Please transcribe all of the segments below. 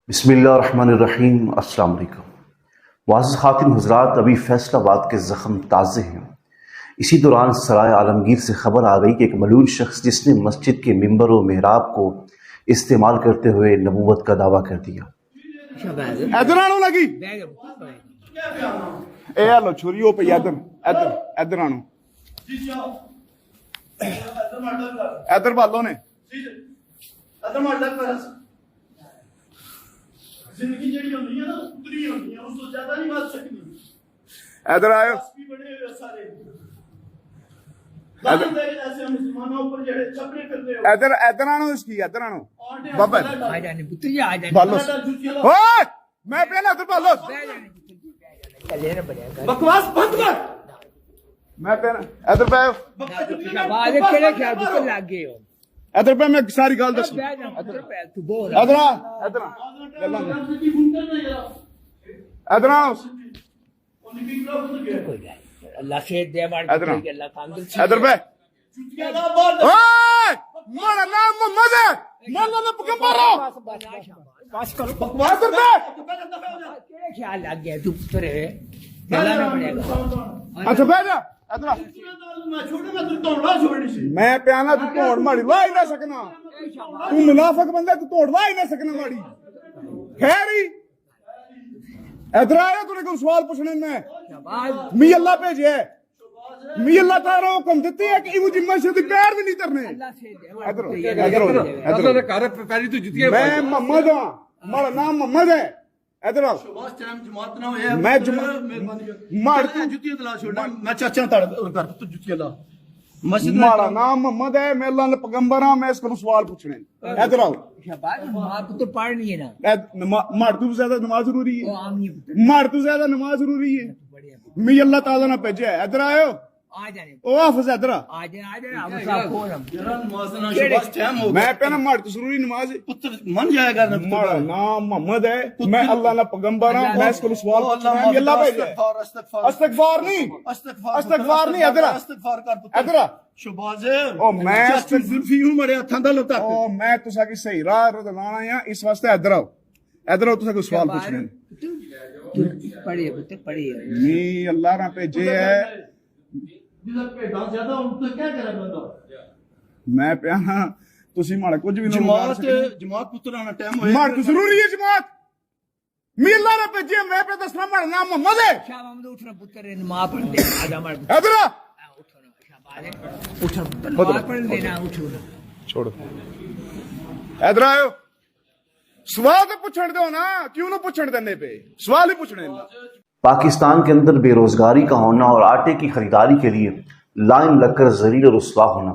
बिस्मिल्लाहिर्रहमानिर्रहीम। अस्सलाम वालेकुम। मुअज़्ज़ज़ ख़ातिन हज़रात, अभी फैसलाबाद के ज़ख्म ताज़े हैं। इसी दौरान सराय आलमगीर से खबर आ गई कि एक मलून शख्स जिसने मस्जिद के मिंबर व मेहराब को इस्तेमाल करते हुए नबूवत का दावा कर दिया। जिंदगी जेड़ी होंदी है ना उतरी होंदी है, उससे ज्यादा नहीं बात सकती। इधर आयो, बड़े हुए सारे ऐसे मुसलमानों ऊपर जेड़े चपड़े करते हो। इधर इधर आनो, इसकी इधर आनो बाबा आ जाने पुत्र जी, आ जाने बालो। ओए मैं पहले उधर बालो, बकवास बंद कर। मैं पहले इधर पे बात केड़े ख्याल पुत्र लग गए हो। इधर पे मैं सारी गल दस। पुत्र पे तू बोल इधर आ, इधर आ, इधर आओ, कोई गल अल्लाह से दे मार इधर आओ, अल्लाह काम दे इधर पे ओए मेरा नाम मोहम्मद है, मोहम्मद ने पैगंबर हो। बस करो बकवास इधर पे। केड़े ख्याल लग गया तू पुत्र है चलाना पड़ेगा। अच्छा बैठ जा, इधर आ। मैं प्याना तू तोड़ मारी ला ही ना सकना, तू मुनाफिक बंदा, तू तोड़ ला ही ना सकना मारी। खैर ही इधर आया, तूने कोई सवाल पूछने में मी अल्लाह भेजे, मी अल्लाह तारा हुक्म देती है कि इमू जिम्मा से पैर भी नहीं तरने। इधर इधर घर पैरी तो जुतियां मैं मोहम्मद हां, मेरा नाम मोहम्मद है। इधर आओ, जमात ना होया मैं मार जुतियां दिला छोड़ना, मैं चाचा तड़ कर तो जुतियां ला मस्जिद में। मेरा नाम मोहम्मद है, मैं अल्लाह ने पैगंबर हां, मैं इसको सवाल पूछने। इधर आओ, शाबाश मां तो पढ़नी है ना, मार तू ज्यादा नमाज जरूरी वो है, आम नहीं मार तू ज्यादा नमाज जरूरी है। मी अल्लाह ताला ने भेजा है। इधर आयो, आ जाने ओ हाफिज इधर आ। आ जाने हम सब फोन हम जरा नमाज ना शबाश टाइम हो मैं कहना मार तू जरूरी नमाज है। पुत्र मन जाएगा ना। मेरा नाम मोहम्मद है, मैं अल्लाह ना पैगंबर हूं, मैं इसको सवाल पूछना है। अल्लाह भेजा है। इस्तगफार नहीं, इस्तगफार नहीं। इधर आ, इस्तगफार कर पुत्र। इधर आ। शबाज है ओ मैं जुल्फी हूं मरे हथां दा लता। ओ मैं तुसा की सही राह लाना है, इस वास्ते इधर आओ, इधर आओ, तुसा को सवाल पूछने। पढ़िए पुत्र पढ़िए। मी अल्लाह ने भेजे है, जिधर पे डांस ज्यादा उन तो क्या करे बंदा। मैं प्याना तुसी माड़ा कुछ भी जमात जमात पुत्र आना टाइम होया। मार तू जरूरी है जमात। मी अल्लाह ने भेजे, मैं पे दसना माड़ा नाम मोहम्मद है। शाम हम उठना पुत्र नमाज पढ़ दे आ जा मार इधर आ, उठो नमाज पढ़ लेना उठो छोड़ो, इधर आयो। सवाल तो पूछण दो ना, क्यों ना पूछण देने पे सवाल ही पूछने। पाकिस्तान के अंदर बेरोजगारी का होना और आटे की खरीदारी के लिए लाइन लगकर जलील और रुस्वा होना,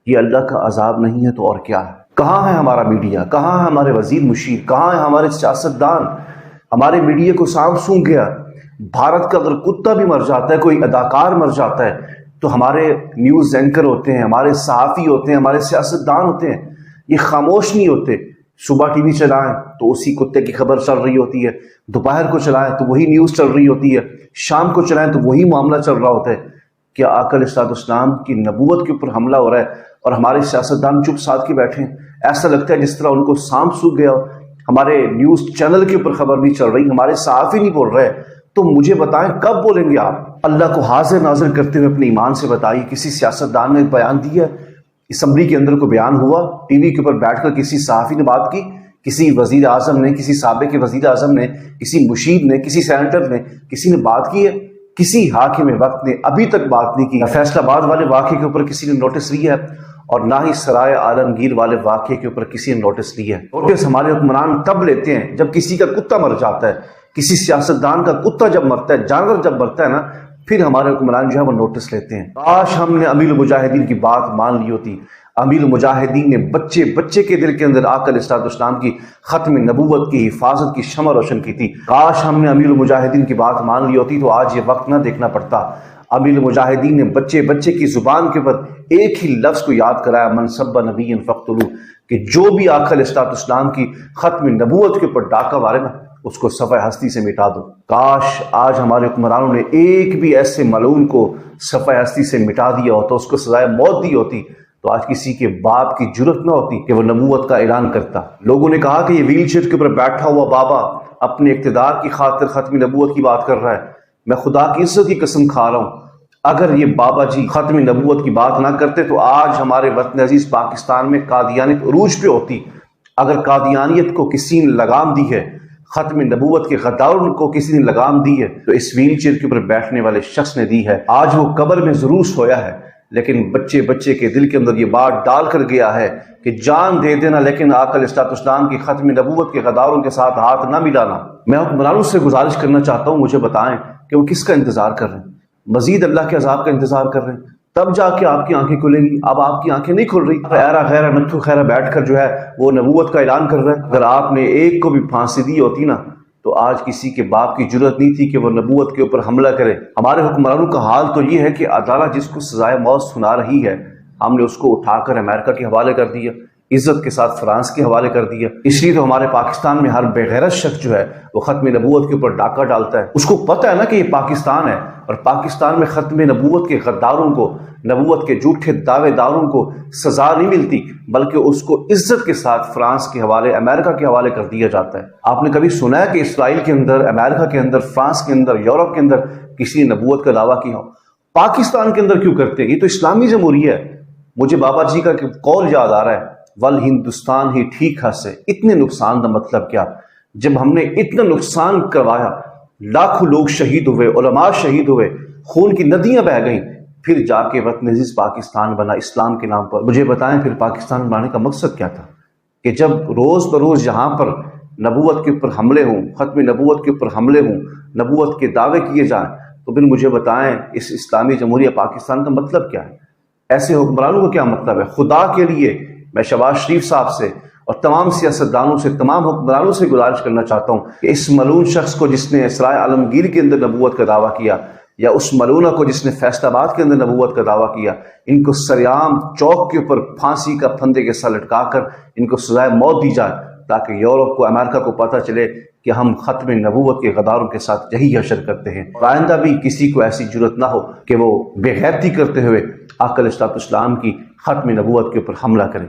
ये अल्लाह का अजाब नहीं है तो और क्या है। कहाँ है हमारा मीडिया, कहाँ है हमारे वजीर मुशीर, कहाँ है हमारे सियासतदान। हमारे मीडिया को सांप सूंघ गया। भारत का अगर कुत्ता भी मर जाता है, कोई अदाकार मर जाता है, तो हमारे न्यूज़ एंकर होते हैं, हमारे सहाफ़ी होते हैं, हमारे सियासतदान होते हैं, ये खामोश नहीं होते। सुबह टीवी चलाएं तो उसी कुत्ते की खबर चल रही होती है, दोपहर को चलाएं तो वही न्यूज़ चल रही होती है, शाम को चलाएं तो वही मामला चल रहा होता है। क्या आका अलैहिस्सलाम की नबूवत के ऊपर हमला हो रहा है और हमारे सियासतदान चुप साध के बैठे हैं? ऐसा लगता है जिस तरह उनको सांप सूख गया। हमारे न्यूज़ चैनल के ऊपर खबर नहीं चल रही, हमारे सहाफ़ी नहीं बोल रहे। तो मुझे बताएं कब बोलेंगे आप? अल्लाह को हाजिर नाजिर करते हुए अपने ईमान से बताइए, किसी सियासतदान ने बयान दिया, असम्बली के अंदर को बयान हुआ, टीवी के ऊपर बैठकर किसी सहाफ़ी ने बात की, किसी वजीर आजम ने, किसी साबिक़ वजीर आजम ने, किसी मुशीर ने, किसी सेनेटर ने, किसी ने बात की है? किसी हाकिम वक्त ने अभी तक बात नहीं की। फैसलाबाद वाले वाक़े के ऊपर किसी ने नोटिस लिया है और ना ही सराय आलमगीर वाले वाक़े के ऊपर किसी ने नोटिस लिया है। नोटिस हमारे हुक्मरान तब लेते हैं जब किसी का कुत्ता मर जाता है, किसी सियासतदान का कुत्ता जब मरता है, जानवर जब मरता है ना, फिर हमारे हुक्मरान जो है वो नोटिस लेते हैं। काश हमने अमीर मुजाहिदीन की बात मान ली होती। अमीर मुजाहिदीन ने बच्चे बच्चे के दिल के अंदर आका अलैहिस्सलाम की खत्म नबूवत की हिफाजत की शमअ रोशन की थी। काश हमने अमीर मुजाहिदीन की बात मान ली होती तो आज ये वक्त ना देखना पड़ता। अमीर मुजाहिदीन ने बच्चे बच्चे की जुबान के ऊपर एक ही लफ्ज को याद कराया, मन सब्बा नबीय्यन फक़्तुलू, कि जो भी आका अलैहिस्सलाम की खत्म नबूवत के ऊपर डाका मारे ना, उसको सफ़े हस्ती से मिटा दो। काश आज हमारे हुक्मरानों ने एक भी ऐसे मलून को सफ़े हस्ती से मिटा दिया होता, उसको सजाए मौत दी होती, تو آج کسی کے باپ کی جرت نہ ہوتی کہ وہ نبوت کا اعلان کرتا۔ لوگوں نے کہا کہ یہ ویل چیئر کے اوپر بیٹھا ہوا بابا اپنے اقتدار کی خاطر ختم نبوت کی بات کر رہا ہے۔ میں خدا کی عزت کی قسم کھا رہا ہوں، اگر یہ بابا جی ختم نبوت کی بات نہ کرتے تو آج ہمارے وطن عزیز پاکستان میں قادیانیت عروج پہ ہوتی۔ اگر قادیانیت کو کسی نے لگام دی ہے، ختم نبوت کے غداروں کو کسی نے لگام دی ہے، تو اس ویل چیئر کے اوپر بیٹھنے والے شخص نے دی ہے۔ آج وہ قبر میں ضرور سویا ہے، لیکن بچے کے دل کے اندر یہ بات ڈال کر گیا ہے کہ جان دے دینا لیکن آقا علیہ السلام کی ختم نبوت کے غداروں کے ساتھ ہاتھ نہ ملانا۔ میں حکمرانوں سے گزارش کرنا چاہتا ہوں، مجھے بتائیں کہ وہ کس کا انتظار کر رہے ہیں؟ مزید اللہ کے عذاب کا انتظار کر رہے ہیں؟ تب جا کے آپ کی آنکھیں کھلیں گی۔ اب آپ کی آنکھیں نہیں کھل رہی، ایرا غیرہ نتھو خیرہ بیٹھ کر جو ہے وہ نبوت کا اعلان کر رہا ہے۔ اگر آپ نے ایک کو بھی پھانسی دی ہوتی نا تو آج کسی کے باپ کی جرت نہیں تھی کہ وہ نبوت کے اوپر حملہ کرے۔ ہمارے حکمرانوں کا حال تو یہ ہے کہ عدالت جس کو سزائے موت سنا رہی ہے، ہم نے اس کو اٹھا کر امریکہ کے حوالے کر دیا، عزت کے ساتھ فرانس کے حوالے کر دیا۔ اس لیے تو ہمارے پاکستان میں ہر بے غیرت شخص جو ہے وہ ختم نبوت کے اوپر ڈاکہ ڈالتا ہے۔ اس کو پتہ ہے نا کہ یہ پاکستان ہے، اور پاکستان میں ختم نبوت کے غداروں کو، نبوت کے جھوٹے دعوے داروں کو سزا نہیں ملتی، بلکہ اس کو عزت کے ساتھ فرانس کے حوالے، امریکہ کے حوالے کر دیا جاتا ہے۔ آپ نے کبھی سنا ہے کہ اسرائیل کے اندر، امریکہ کے اندر، فرانس کے اندر، یورپ کے اندر کسی نے نبوت کا دعویٰ کیا ہو؟ پاکستان کے اندر کیوں کرتے ہیں؟ یہ تو اسلامی جمہوریہ ہے۔ مجھے بابا جی کا قول یاد آ رہا ہے، ول ہندوستان ہی ٹھیک ہنسے۔ اتنے نقصان کا مطلب کیا؟ جب ہم نے اتنا نقصان کروایا، لاکھوں لوگ شہید ہوئے، علماء شہید ہوئے، خون کی ندیاں بہہ گئیں، پھر جا کے وطن عزیز پاکستان بنا اسلام کے نام پر۔ مجھے بتائیں پھر پاکستان بنانے کا مقصد کیا تھا؟ کہ جب روز بروز یہاں پر نبوت کے اوپر حملے ہوں، ختم نبوت کے اوپر حملے ہوں، نبوت کے دعوے کیے جائیں، تو پھر مجھے بتائیں اس اسلامی جمہوریہ پاکستان کا مطلب کیا ہے؟ ایسے حکمرانوں کا کیا مطلب ہے؟ خدا کے لیے میں شہباز شریف صاحب سے اور تمام سیاستدانوں سے، تمام حکمرانوں سے گزارش کرنا چاہتا ہوں کہ اس ملعون شخص کو جس نے اسرائے عالمگیر کے اندر نبوت کا دعویٰ کیا، یا اس ملعونہ کو جس نے فیصل آباد کے اندر نبوت کا دعویٰ کیا، ان کو سریعام چوک کے اوپر پھانسی کا پھندے کے ساتھ لٹکا کر ان کو سزائے موت دی جائے، تاکہ یورپ کو، امریکہ کو پتہ چلے کہ ہم ختم نبوت کے غداروں کے ساتھ یہی حشر کرتے ہیں۔ آئندہ بھی کسی کو ایسی جرت نہ ہو کہ وہ بے غیرتی کرتے ہوئے آقا علیہ السلام کی ختم نبوت کے اوپر حملہ کرے۔